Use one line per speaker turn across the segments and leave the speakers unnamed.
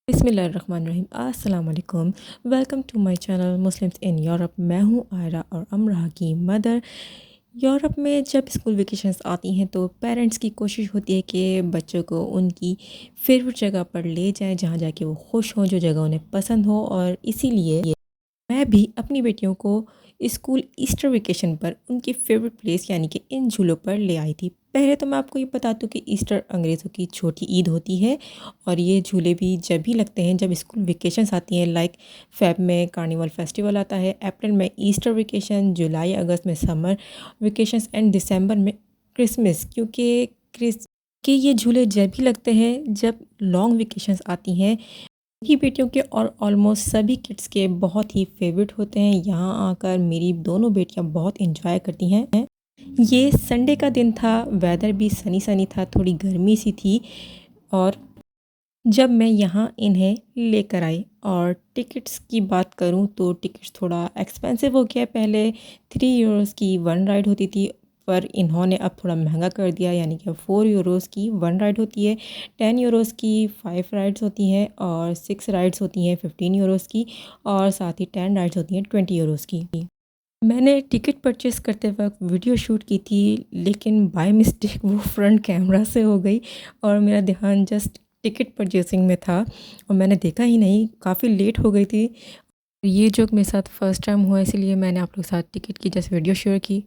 बिस्मिल्लाहिर्रहमानिर्रहीम अस्सलाम वालेकुम। Welcome to my channel Muslims in Europe. मैं हूँ आयरा और अमरा की मदर। यूरोप में जब स्कूल वेकेशंस आती हैं तो पेरेंट्स की कोशिश होती है कि बच्चों को उनकी फेवरेट जगह पर ले जाएं, जहाँ जाके वो खुश हों, जो जगह उन्हें पसंद हो। और इसीलिए मैं भी अपनी बेटियों को स्कूल ईस्टर वेकेशन पर उनकी फेवरेट प्लेस यानी कि इन झूलों पर ले आई थी। पहले तो मैं आपको ये बता दूँ कि ईस्टर अंग्रेज़ों की छोटी ईद होती है और ये झूले भी जब भी लगते हैं जब स्कूल वेकेशंस आती हैं। लाइक फेब में कार्निवल फेस्टिवल आता है, अप्रैल में ईस्टर वेकेशन, जुलाई अगस्त में समर वेकेशंस एंड दिसंबर में क्रिसमस। क्रिस कि ये झूले जब भी लगते हैं जब लॉन्ग वेकेशंस आती हैं। ही बेटियों के और ऑलमोस्ट सभी किड्स के बहुत ही फेवरेट होते हैं। यहाँ आकर मेरी दोनों बेटियाँ बहुत इंजॉय करती हैं। ये संडे का दिन था, वेदर भी सनी सनी था, थोड़ी गर्मी सी थी। और जब मैं यहाँ इन्हें लेकर आई और टिकट्स की बात करूँ तो टिकट्स थोड़ा एक्सपेंसिव हो गया। पहले 3 यूरोज़ की वन राइड होती थी, पर इन्होंने अब थोड़ा महंगा कर दिया, यानी कि अब 4 यूरोज़ की वन राइड होती है। 10 यूरोज़ की 5 राइड्स होती हैं और 6 राइड्स होती हैं 15 यूरोज़ की, और साथ ही 10 राइड्स होती हैं 20 यूरोज़ की। मैंने टिकट परचेज़ करते वक्त वीडियो शूट की थी, लेकिन बाय मिस्टेक वो फ्रंट कैमरा से हो गई और मेरा ध्यान जस्ट टिकट परचेसिंग में था और मैंने देखा ही नहीं, काफ़ी लेट हो गई थी। ये जो मेरे साथ फर्स्ट टाइम हुआ, इसीलिए मैंने आप लोग के साथ टिकट की जस्ट वीडियो शेयर की।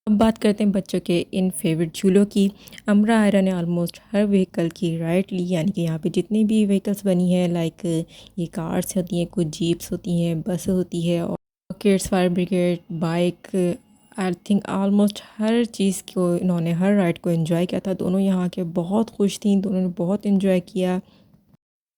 अब बात करते हैं बच्चों के इन फेवरेट झूलों की। अमरा आयरा ने ऑलमोस्ट हर व्हीकल की राइड ली, यानी कि यहाँ पे जितनी भी व्हीकल्स बनी है, लाइक ये कार्स होती हैं, कुछ जीप्स होती हैं, बस होती है, और kids fire brigade, bike, I think almost हर चीज़ को इन्होंने, हर राइड को एंजॉय किया था। दोनों यहाँ के बहुत खुश थी, दोनों ने बहुत एंजॉय किया।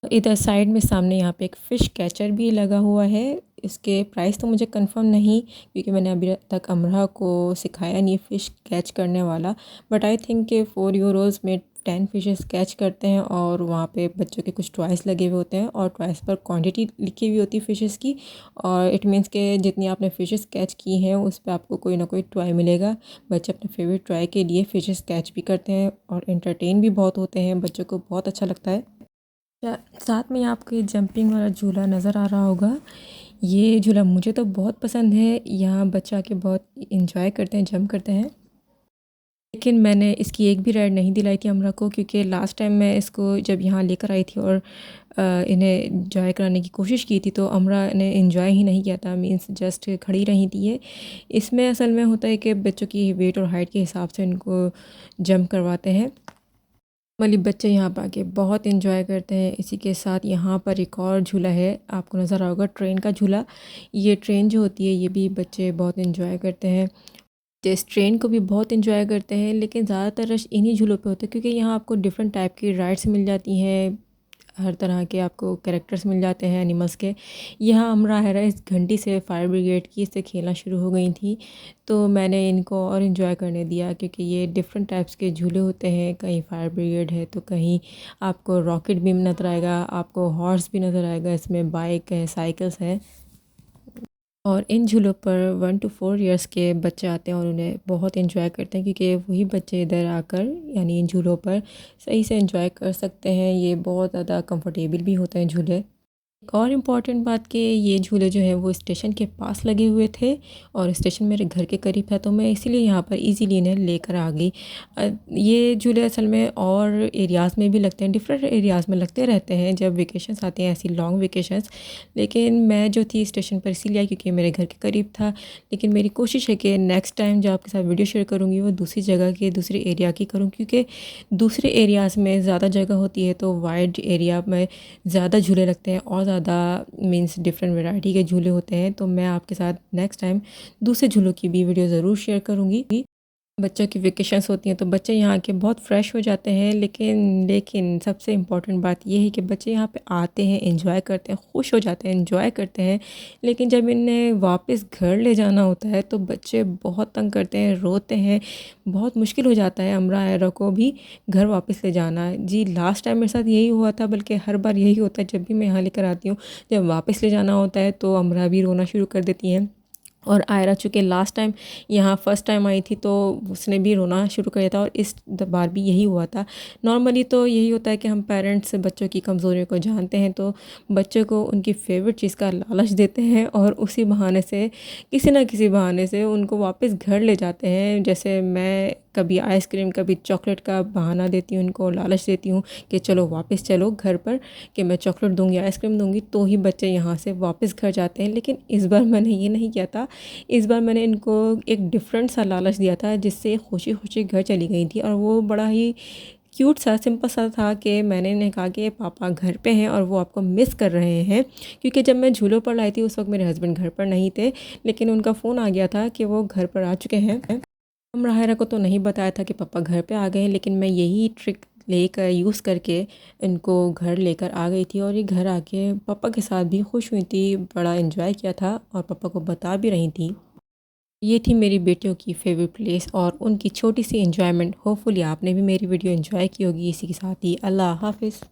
इधर साइड में सामने यहाँ पे एक फ़िश कैचर भी लगा हुआ है। इसके प्राइस तो मुझे कंफर्म नहीं, क्योंकि मैंने अभी तक अमरा को सिखाया नहीं फ़िश कैच करने वाला। बट आई थिंक कि 4 यूरोज़ में 10 फिशेस कैच करते हैं, और वहाँ पे बच्चों के कुछ टॉयस लगे हुए होते हैं और टॉयस पर क्वांटिटी लिखी हुई होती है फ़िशेस की। और इट मीन्स के जितनी आपने फ़िशेस कैच की हैं उस पर आपको कोई ना कोई टॉय मिलेगा। बच्चे अपने फेवरेट टॉय के लिए फ़िशेस कैच भी करते हैं और एंटरटेन भी बहुत होते हैं, बच्चों को बहुत अच्छा लगता है। साथ में आपको ये जंपिंग वाला झूला नज़र आ रहा होगा। ये झूला मुझे तो बहुत पसंद है, यहाँ बच्चे आके बहुत इंजॉय करते हैं, जंप करते हैं। लेकिन मैंने इसकी एक भी राइड नहीं दिलाई थी अमरा को, क्योंकि लास्ट टाइम मैं इसको जब यहाँ लेकर आई थी और इन्हें इंजॉय कराने की कोशिश की थी तो अमरा ने इंजॉय ही नहीं किया था, मीन्स जस्ट खड़ी रही थी ये। इसमें असल में होता है कि बच्चों की वेट और हाइट के हिसाब से इनको जंप करवाते हैं। नॉर्मली बच्चे यहाँ पर आके बहुत इन्जॉय करते हैं। इसी के साथ यहाँ पर एक और झूला है, आपको नज़र आ होगा, ट्रेन का झूला। ये ट्रेन जो होती है ये भी बच्चे बहुत इन्जॉय करते हैं। तो इस ट्रेन को भी बहुत इन्जॉय करते हैं, लेकिन ज़्यादातर रश इन्हीं झूलों पे होता है, क्योंकि यहाँ आपको डिफरेंट टाइप की राइड्स मिल जाती हैं, हर तरह के आपको कैरेक्टर्स मिल जाते हैं एनिमल्स के। यहाँ अमरा है इस घंटी से फायर ब्रिगेड की, इससे खेलना शुरू हो गई थी, तो मैंने इनको और इन्जॉय करने दिया, क्योंकि ये डिफरेंट टाइप्स के झूले होते हैं। कहीं फायर ब्रिगेड है तो कहीं आपको रॉकेट भी नज़र आएगा, आपको हॉर्स भी नज़र आएगा, इसमें बाइक है, साइकिल्स हैं। और इन झूलों पर 1 to 4 इयर्स के बच्चे आते हैं और उन्हें बहुत इन्जॉय करते हैं, क्योंकि वही बच्चे इधर आकर यानी इन झूलों पर सही से इन्जॉय कर सकते हैं। ये बहुत ज़्यादा कंफर्टेबल भी होते हैं झूले। एक और इम्पॉर्टेंट बात कि ये झूले जो हैं वो स्टेशन के पास लगे हुए थे और स्टेशन मेरे घर के करीब है, तो मैं इसीलिए यहाँ पर इजीली इन्हें लेकर आ गई। ये झूले असल में और एरियाज़ में भी लगते हैं, डिफरेंट एरियाज़ में लगते रहते हैं जब वेकेशंस आते हैं, ऐसी लॉन्ग वेकेशंस। लेकिन मैं जो थी स्टेशन पर इसीलिए आई क्योंकि मेरे घर के करीब था। लेकिन मेरी कोशिश है कि नेक्स्ट टाइम जब आपके साथ वीडियो शेयर करूँगी वो दूसरी जगह की, दूसरे एरिया की करूँ, क्योंकि दूसरे एरियाज़ में ज़्यादा जगह होती है तो वाइड एरिया में ज़्यादा झूले लगते हैं और ज़्यादा मीन्स डिफरेंट वैरायटी के झूले होते हैं। तो मैं आपके साथ नेक्स्ट टाइम दूसरे झूलों की भी वीडियो ज़रूर शेयर करूँगी। बच्चों की वेकेशंस होती हैं तो बच्चे यहाँ के बहुत फ्रेश हो जाते हैं, लेकिन सबसे इम्पॉर्टेंट बात यह है कि बच्चे यहाँ पे आते हैं, एंजॉय करते हैं, खुश हो जाते हैं, एंजॉय करते हैं। लेकिन जब इन्हें वापस घर ले जाना होता है तो बच्चे बहुत तंग करते हैं, रोते हैं, बहुत मुश्किल हो जाता है अमरा आयरा को भी घर वापस ले जाना। जी, लास्ट टाइम मेरे साथ यही हुआ था, बल्कि हर बार यही होता है जब भी मैं यहाँ लेकर आती हूँ। जब वापस ले जाना होता है तो अमरा भी रोना शुरू कर देती हैं, और आयरा चूँकि लास्ट टाइम यहाँ फ़र्स्ट टाइम आई थी तो उसने भी रोना शुरू कर दिया था और इस बार भी यही हुआ था। नॉर्मली तो यही होता है कि हम पेरेंट्स बच्चों की कमज़ोरियों को जानते हैं तो बच्चों को उनकी फ़ेवरेट चीज़ का लालच देते हैं और उसी बहाने से किसी न किसी बहाने से उनको वापस घर ले जाते हैं। जैसे मैं कभी आइसक्रीम कभी चॉकलेट का बहाना देती हूँ उनको, लालच देती हूँ कि चलो वापस चलो घर पर, कि मैं चॉकलेट दूँगी आइसक्रीम दूँगी तो ही बच्चे यहाँ से वापस घर जाते हैं। लेकिन इस बार मैंने ये नहीं किया था। इस बार मैंने इनको एक डिफरेंट सा लालच दिया था जिससे खुशी-खुशी घर चली गई थी और वो बड़ा ही क्यूट सा सिंपल सा था कि मैंने इन्हें कहा कि पापा घर पे हैं और वो आपको मिस कर रहे हैं। क्योंकि जब मैं झूलों पर लाई थी उस वक़्त मेरे हस्बैंड घर पर नहीं थे, लेकिन उनका फ़ोन आ गया था कि वो घर पर आ चुके हैं। हमराहिरा को तो नहीं बताया था कि पापा घर पे आ गए हैं, लेकिन मैं यही ट्रिक लेकर यूज़ करके इनको घर लेकर आ गई थी और ये घर आके पापा के साथ भी खुश हुई थी, बड़ा एंजॉय किया था और पापा को बता भी रही थी। ये थी मेरी बेटियों की फेवरेट प्लेस और उनकी छोटी सी एंजॉयमेंट। होपफुली आपने भी मेरी वीडियो एंजॉय की होगी। इसी के साथ ही अल्लाह हाफ़िज़।